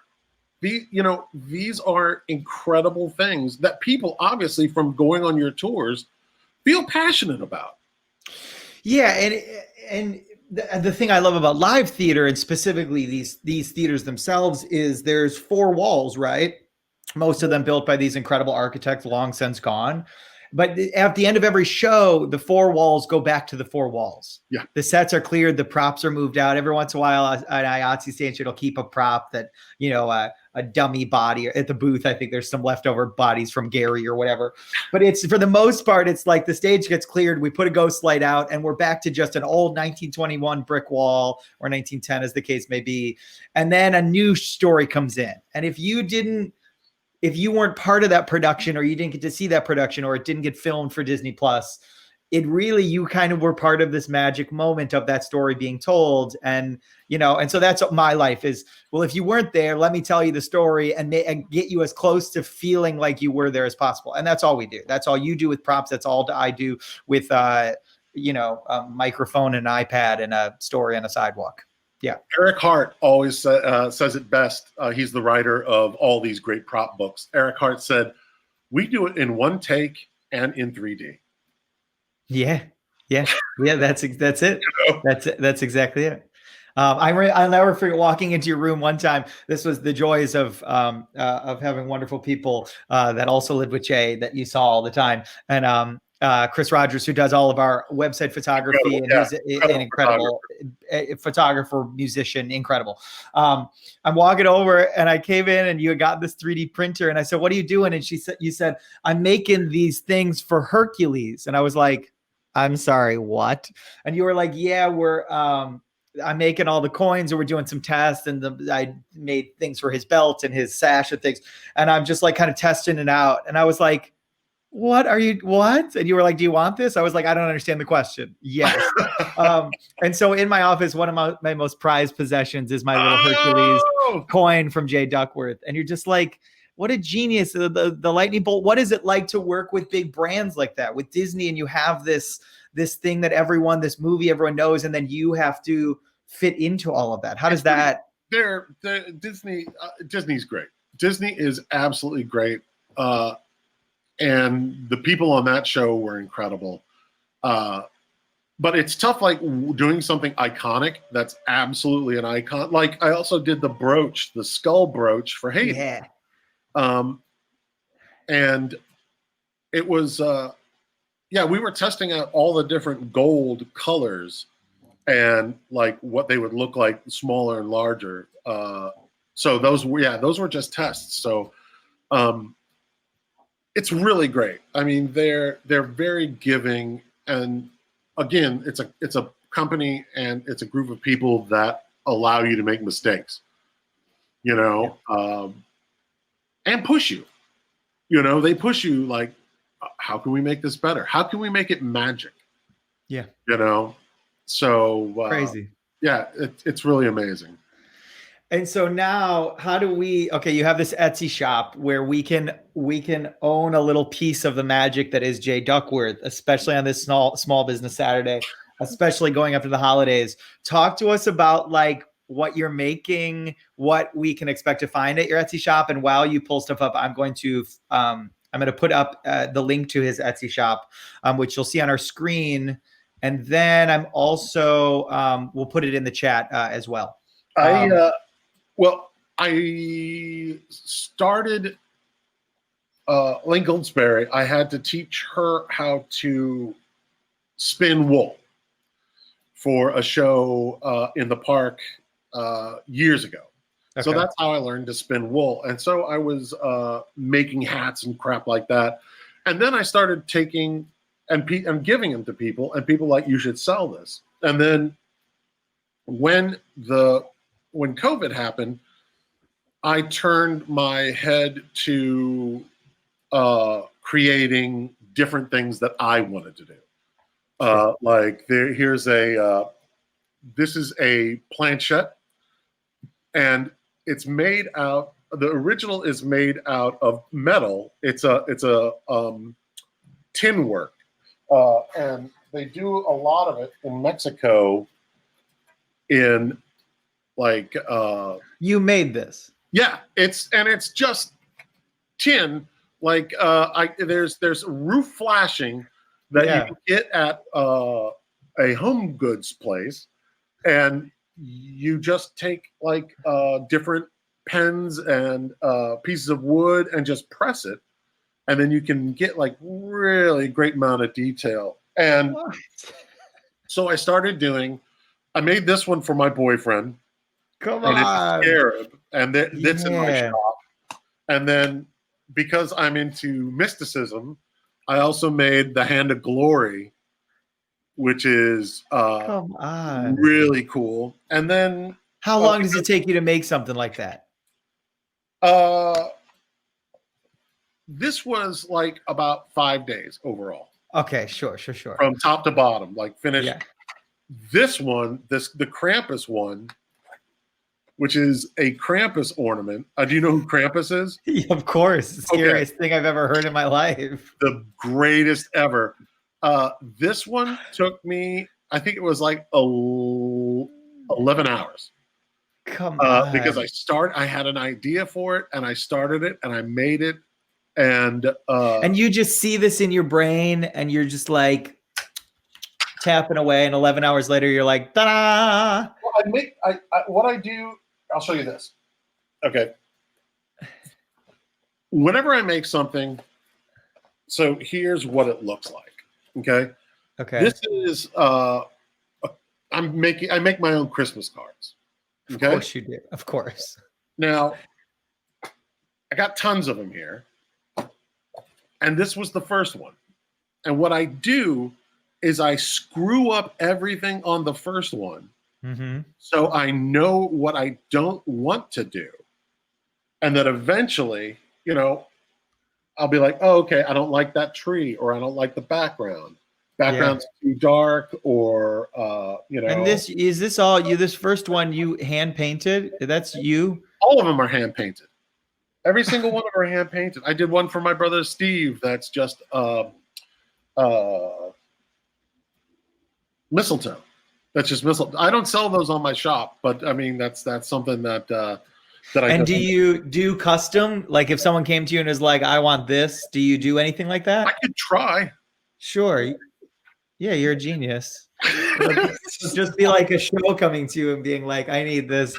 incredible things that people, obviously, from going on your tours, feel passionate about. Yeah, and the thing I love about live theater, and specifically these theaters themselves, is there's four walls, right? Most of them built by these incredible architects, long since gone. But at the end of every show, the four walls go back to the four walls. Yeah. The sets are cleared, the props are moved out. Every once in a while, an IATSE stage, it'll keep a prop that, a dummy body at the booth. I think there's some leftover bodies from Gary or whatever. But it's, for the most part, it's like the stage gets cleared, we put a ghost light out, and we're back to just an old 1921 brick wall, or 1910 as the case may be. And then a new story comes in. And if you weren't part of that production, or you didn't get to see that production, or it didn't get filmed for Disney Plus, you kind of were part of this magic moment of that story being told. And so that's what my life is. Well, if you weren't there, let me tell you the story and get you as close to feeling like you were there as possible. And that's all we do. That's all you do with props. That's all I do with, a microphone and an iPad and a story on a sidewalk. Yeah. Eric Hart always says it best. He's the writer of all these great prop books. Eric Hart said, "We do it in one take and in 3D." Yeah. That's it. That's exactly it. I'll never forget walking into your room one time. This was the joys of having wonderful people that also lived with Jay that you saw all the time. And Chris Rodgers, who does all of our website photography, and he's an incredible photographer, musician, incredible. I'm walking over, and I came in, and you had got this 3D printer, and I said, "What are you doing?" And you said, "I'm making these things for Hercules." And I was like, "I'm sorry, what?" And you were like, "Yeah, I'm making all the coins, and we're doing some tests, and I made things for his belt and his sash and things, and I'm just like kind of testing it out." And I was like, what? And you were like, "Do you want this?" I was like, "I don't understand the question." Yes. And so in my office, one of my most prized possessions is my little Hercules coin from Jay Duckworth. And you're just like, what a genius. The lightning bolt. What is it like to work with big brands like that, with Disney, and you have this thing that this movie everyone knows, and then you have to fit into all of that? How does that? Disney's great. Disney is absolutely great. And the people on that show were incredible. But it's tough, like doing something iconic that's absolutely an icon. Like I also did the brooch, the skull brooch for Hayden. Yeah. And it was, we were testing out all the different gold colors and like what they would look like smaller and larger. So those were just tests. So, it's really great. I mean, they're very giving, and again, it's a company and it's a group of people that allow you to make mistakes, and push you. They push you like, how can we make this better? How can we make it magic? Yeah. So crazy. Yeah, it's really amazing. And so now, you have this Etsy shop where we can own a little piece of the magic that is Jay Duckworth, especially on this small business Saturday, especially going up to the holidays. Talk to us about like what you're making, what we can expect to find at your Etsy shop. And while you pull stuff up, I'm going to put up the link to his Etsy shop, which you'll see on our screen. And then I'm also, we'll put it in the chat as well. I started Lynn Goldsberry. I had to teach her how to spin wool for a show in the park years ago. Okay. So that's how I learned to spin wool. And so I was making hats and crap like that. And then I started taking and giving them to people, and people like, "You should sell this." And then when COVID happened, I turned my head to creating different things that I wanted to do. Like this is a planchette, and it's made out the original is made out of metal. It's a tin work, and they do a lot of it in Mexico. In like you made this. Yeah, it's just tin. Like there's roof flashing that you can get at a home goods place, and you just take like different pens and pieces of wood and just press it, and then you can get like really great amount of detail. And so I made this one for my boyfriend. Come and on. It's a scarab, and that's in my shop. And then because I'm into mysticism, I also made the Hand of Glory, which is come on, really cool. And then how long does it take you to make something like that? This was like about 5 days overall. Okay, sure. From top to bottom, like finished. Yeah. This one, the Krampus one, which is a Krampus ornament. Do you know who Krampus is? Of course. The scariest thing I've ever heard in my life. The greatest ever. This one took me, I think it was like 11 hours. Come on. Because I had an idea for it, and I started it, and I made it. And you just see this in your brain, and you're just like tapping away, and 11 hours later, you're like, ta-da! Well, what I do, I'll show you this. Okay. Whenever I make something, so here's what it looks like. Okay. This is I make my own Christmas cards. Okay. Of course you do. Of course. Now, I got tons of them here. And this was the first one. And what I do is I screw up everything on the first one. Mm-hmm. So I know what I don't want to do. And then eventually, I'll be like, oh, okay, I don't like that tree, or I don't like the background. Background's too dark, or, And is this all you, this first one you hand painted? That's you? All of them are hand painted. Every single one of them are hand painted. I did one for my brother Steve that's just mistletoe. That's just mistletoe. I don't sell those on my shop, but I mean that's something that I. And do you do custom? Like if someone came to you and is like, "I want this," do you do anything like that? I could try. Sure. Yeah, you're a genius. It'll just be like a show coming to you and being like, "I need these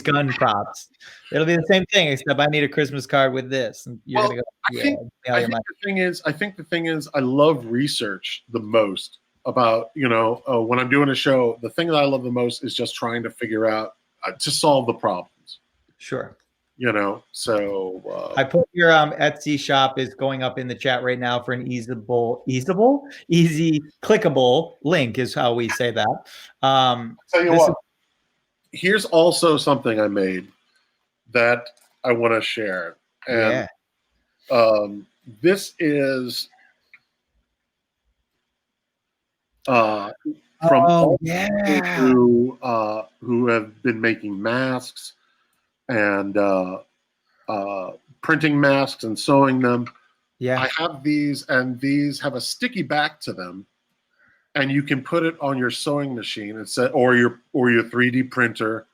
gun props." It'll be the same thing, except I need a Christmas card with this. And you're gonna go. I think the thing is, I love research the most about when I'm doing a show. The thing that I love the most is just trying to figure out to solve the problems. Sure. So I put your Etsy shop is going up in the chat right now for an easy clickable link is how we say that. Tell you what, here's also something I made that I want to share, and this is from who have been making masks and printing masks and sewing them. Yeah, I have these, and these have a sticky back to them, and you can put it on your sewing machine. It said, or your 3D printer,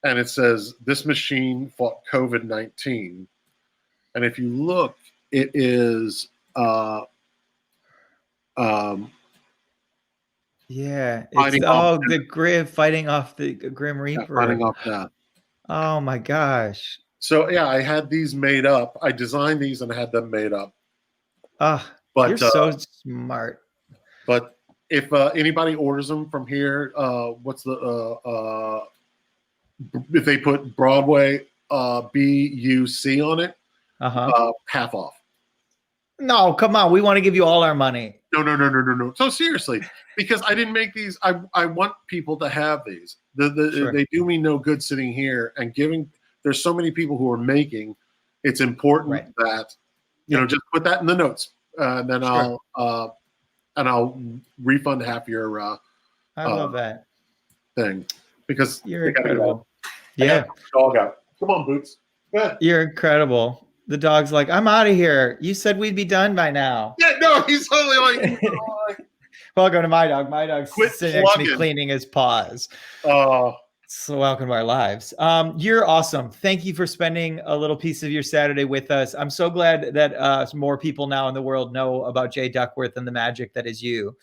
and it says, "This machine fought COVID-19." And if you look, it is it's the Grim fighting off the Grim Reaper. Fighting off that. Oh my gosh. So yeah, I had these made up. I designed these and had them made up. But you're so smart. But if anybody orders them from here, what's the if they put Broadway BUC on it, half off. No, come on. We want to give you all our money. No. So seriously, because I didn't make these. I want people to have these. Sure. They do me no good sitting here and giving. There's so many people who are making. It's important that just put that in the notes, and then I'll refund half your. I love that thing because you're incredible. Yeah, dog out. Come on, Boots. Good. You're incredible. The dog's like, I'm out of here. You said we'd be done by now. Yeah, no, he's totally like, Welcome to my dog. My dog's Quit sitting next to me plugging. cleaning his paws. oh, So welcome to our lives. You're awesome. Thank you for spending a little piece of your Saturday with us. I'm so glad that more people now in the world know about Jay Duckworth and the magic that is you.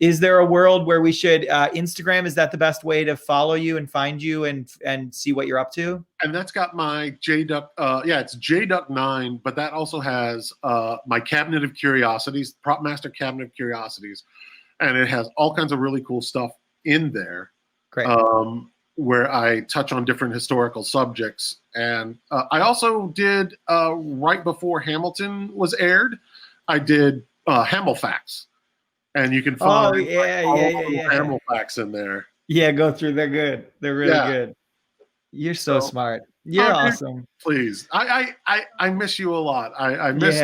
Is there a world where we should Instagram? Is that the best way to follow you and find you and see what you're up to? and that's got my JDuck. It's JDuck9, but that also has my Cabinet of Curiosities, Prop Master Cabinet of Curiosities, and it has all kinds of really cool stuff in there. Great. Where I touch on different historical subjects. And I also did, right before Hamilton was aired, I did Hamel Facts. And you can find Hamel Facts in there. Yeah, go through. They're good. They're really good. You're so smart. You're awesome. Please. I miss you a lot. I miss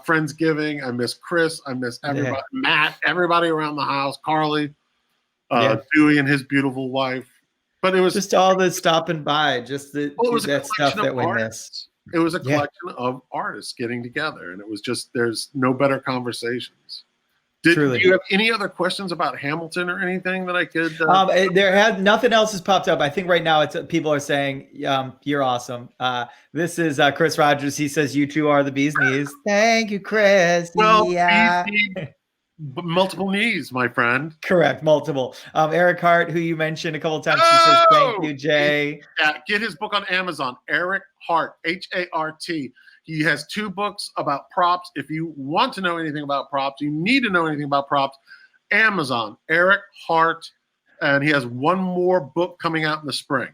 Friendsgiving. I miss Chris. I miss everybody. Matt, everybody around the house. Carly, Dewey and his beautiful wife. But it was just all the stopping by, just that stuff that we miss. It was a collection of artists getting together, and it was just, there's no better conversations. Do you have any other questions about Hamilton or anything that I could? Nothing else has popped up. I think right now people are saying, you're awesome. This is Chris Rodgers. He says, you two are the bee's knees. Thank you, Chris. Well, multiple knees, my friend. Correct, multiple. Eric Hart, who you mentioned a couple of times, he says, thank you, Jay. Yeah, get his book on Amazon. Eric Hart, H-A-R-T. He has 2 books about props. If you want to know anything about props, you need to know anything about props, Amazon, Eric Hart, and he has 1 more book coming out in the spring.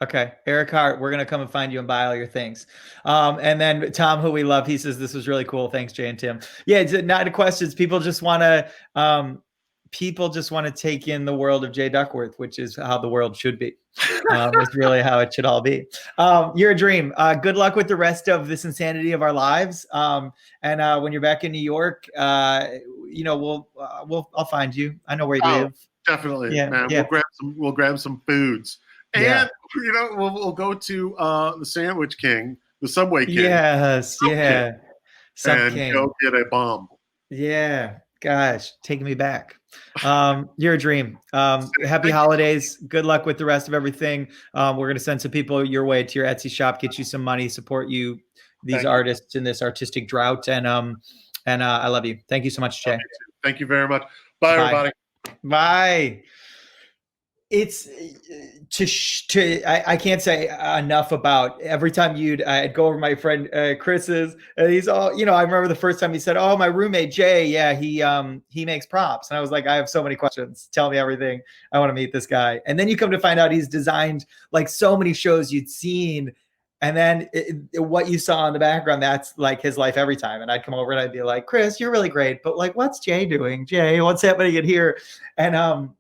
Okay, Eric Hart, we're gonna come and find you and buy all your things. And then Tom, who we love, he says this was really cool. Thanks, Jay and Tim. Yeah, it's not questions. People just want to take in the world of Jay Duckworth, which is how the world should be. It's really how it should all be. You're a dream. Good luck with the rest of this insanity of our lives. And when you're back in New York, I'll find you. I know where you live. Definitely, man. Yeah. We'll grab some foods. And we'll go to the Sandwich King, the Subway King. Yes, and King. Go get a bomb. Yeah, gosh, taking me back. You're a dream. Happy holidays. Good luck with the rest of everything. We're gonna send some people your way to your Etsy shop, get you some money, support these artists in this artistic drought, and I love you. Thank you so much, Jay. Thank you very much. Bye. Everybody. Bye. It's I can't say enough about every time I'd go over my friend Chris's, and he's all, I remember the first time he said, oh, my roommate Jay, he makes props, and I was like, I have so many questions, tell me everything, I want to meet this guy. And then you come to find out he's designed like so many shows you'd seen, and then what you saw in the background, that's like his life every time. And I'd come over and I'd be like, Chris, you're really great, but like, what's Jay doing? Jay, what's happening in here? And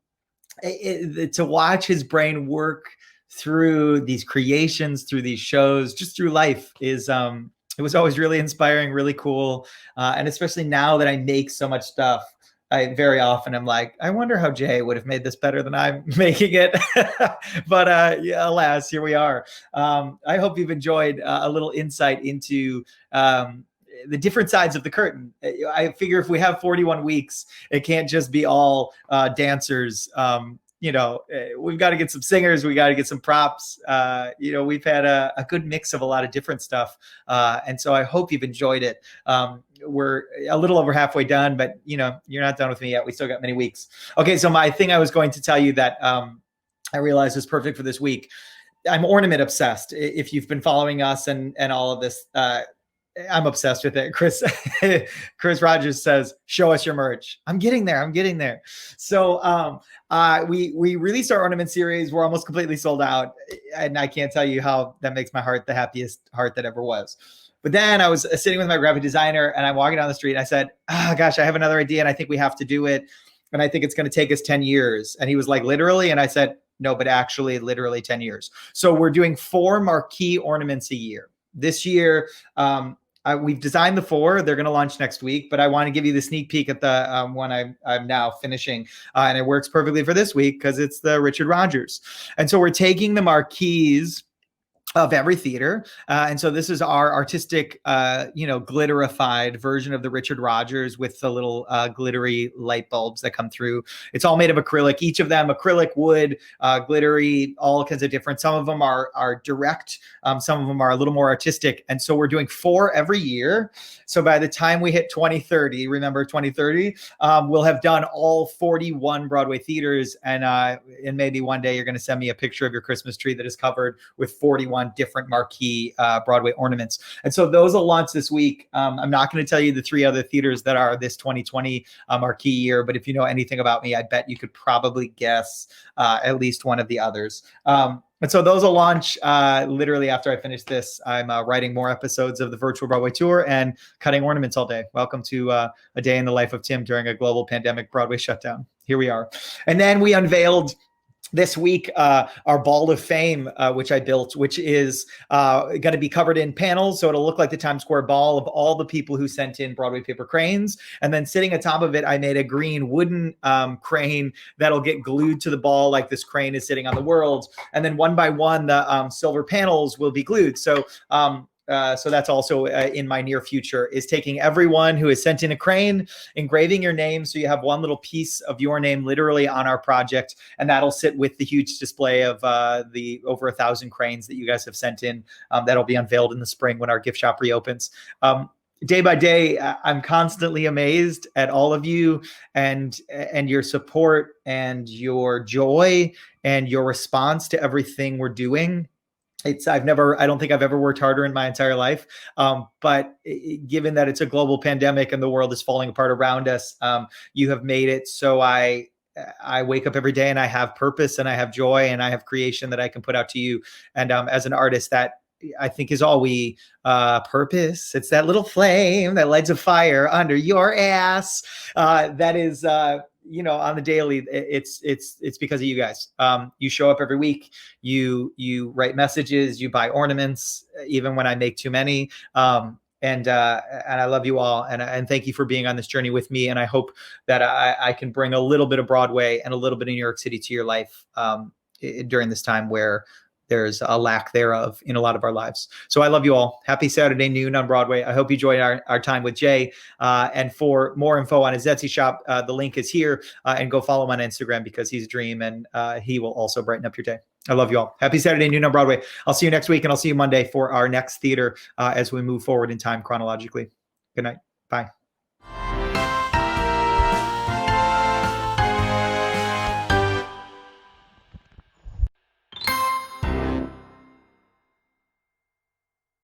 to watch his brain work through these creations, through these shows, just through life is it was always really inspiring, really cool. And especially now that I make so much stuff, I very often am like, I wonder how Jay would have made this better than I'm making it. But alas, here we are. I hope you've enjoyed a little insight into the different sides of the curtain. I figure if we have 41 weeks, it can't just be all dancers. We've got to get some singers. We got to get some props. We've had a good mix of a lot of different stuff. And so I hope you've enjoyed it. We're a little over halfway done, but you're not done with me yet. We still got many weeks. Okay. So my thing I was going to tell you that I realized is perfect for this week. I'm ornament obsessed. If you've been following us and all of this, I'm obsessed with it. Chris Rodgers says, show us your merch. I'm getting there. So we released our ornament series. We're almost completely sold out. And I can't tell you how that makes my heart the happiest heart that ever was. But then I was sitting with my graphic designer and I'm walking down the street and I said, gosh, I have another idea and I think we have to do it. And I think it's going to take us 10 years. And he was like, literally? And I said, no, but actually literally 10 years. So we're doing 4 marquee ornaments a year. This year, we've designed the 4. They're going to launch next week, but I want to give you the sneak peek at the one I'm now finishing. And it works perfectly for this week because it's the Richard Rodgers. And so we're taking the marquees of every theater. And so this is our artistic, glitterified version of the Richard Rodgers with the little glittery light bulbs that come through. It's all made of acrylic, each of them acrylic, wood, glittery, all kinds of different. Some of them are direct. Some of them are a little more artistic. And so we're doing 4 every year. So by the time we hit 2030, remember 2030, we'll have done all 41 Broadway theaters. And maybe one day you're going to send me a picture of your Christmas tree that is covered with 41 different marquee Broadway ornaments. And so those will launch this week. I'm not going to tell you the 3 other theaters that are this 2020 marquee year, but if you know anything about me, I bet you could probably guess at least one of the others. And so those will launch literally after I finish this. I'm writing more episodes of the Virtual Broadway Tour and cutting ornaments all day. Welcome to a day in the life of Tim during a global pandemic Broadway shutdown. Here we are. And then we unveiled this week, our Ball of Fame, which I built, which is going to be covered in panels. So it'll look like the Times Square Ball of all the people who sent in Broadway paper cranes. And then sitting atop of it, I made a green wooden crane that'll get glued to the ball like this crane is sitting on the world. And then one by one, the silver panels will be glued. So that's also in my near future, is taking everyone who has sent in a crane, engraving your name. So you have one little piece of your name literally on our project, and that'll sit with the huge display of the over 1,000 cranes that you guys have sent in. That'll be unveiled in the spring when our gift shop reopens. Day by day, I'm constantly amazed at all of you and your support and your joy and your response to everything we're doing. I don't think I've ever worked harder in my entire life. But given that it's a global pandemic and the world is falling apart around us, you have made it so I wake up every day and I have purpose and I have joy and I have creation that I can put out to you. And as an artist, that I think is all we purpose. It's that little flame that lights a fire under your ass. That is on the daily, it's because of you guys. You show up every week, you write messages, you buy ornaments, even when I make too many. And I love you all. And thank you for being on this journey with me. And I hope that I can bring a little bit of Broadway and a little bit of New York City to your life during this time where there's a lack thereof in a lot of our lives. So I love you all. Happy Saturday Noon on Broadway. I hope you enjoyed our time with Jay. And for more info on his Etsy shop, the link is here. And go follow him on Instagram because he's a dream and he will also brighten up your day. I love you all. Happy Saturday Noon on Broadway. I'll see you next week and I'll see you Monday for our next theater as we move forward in time chronologically. Good night. Bye.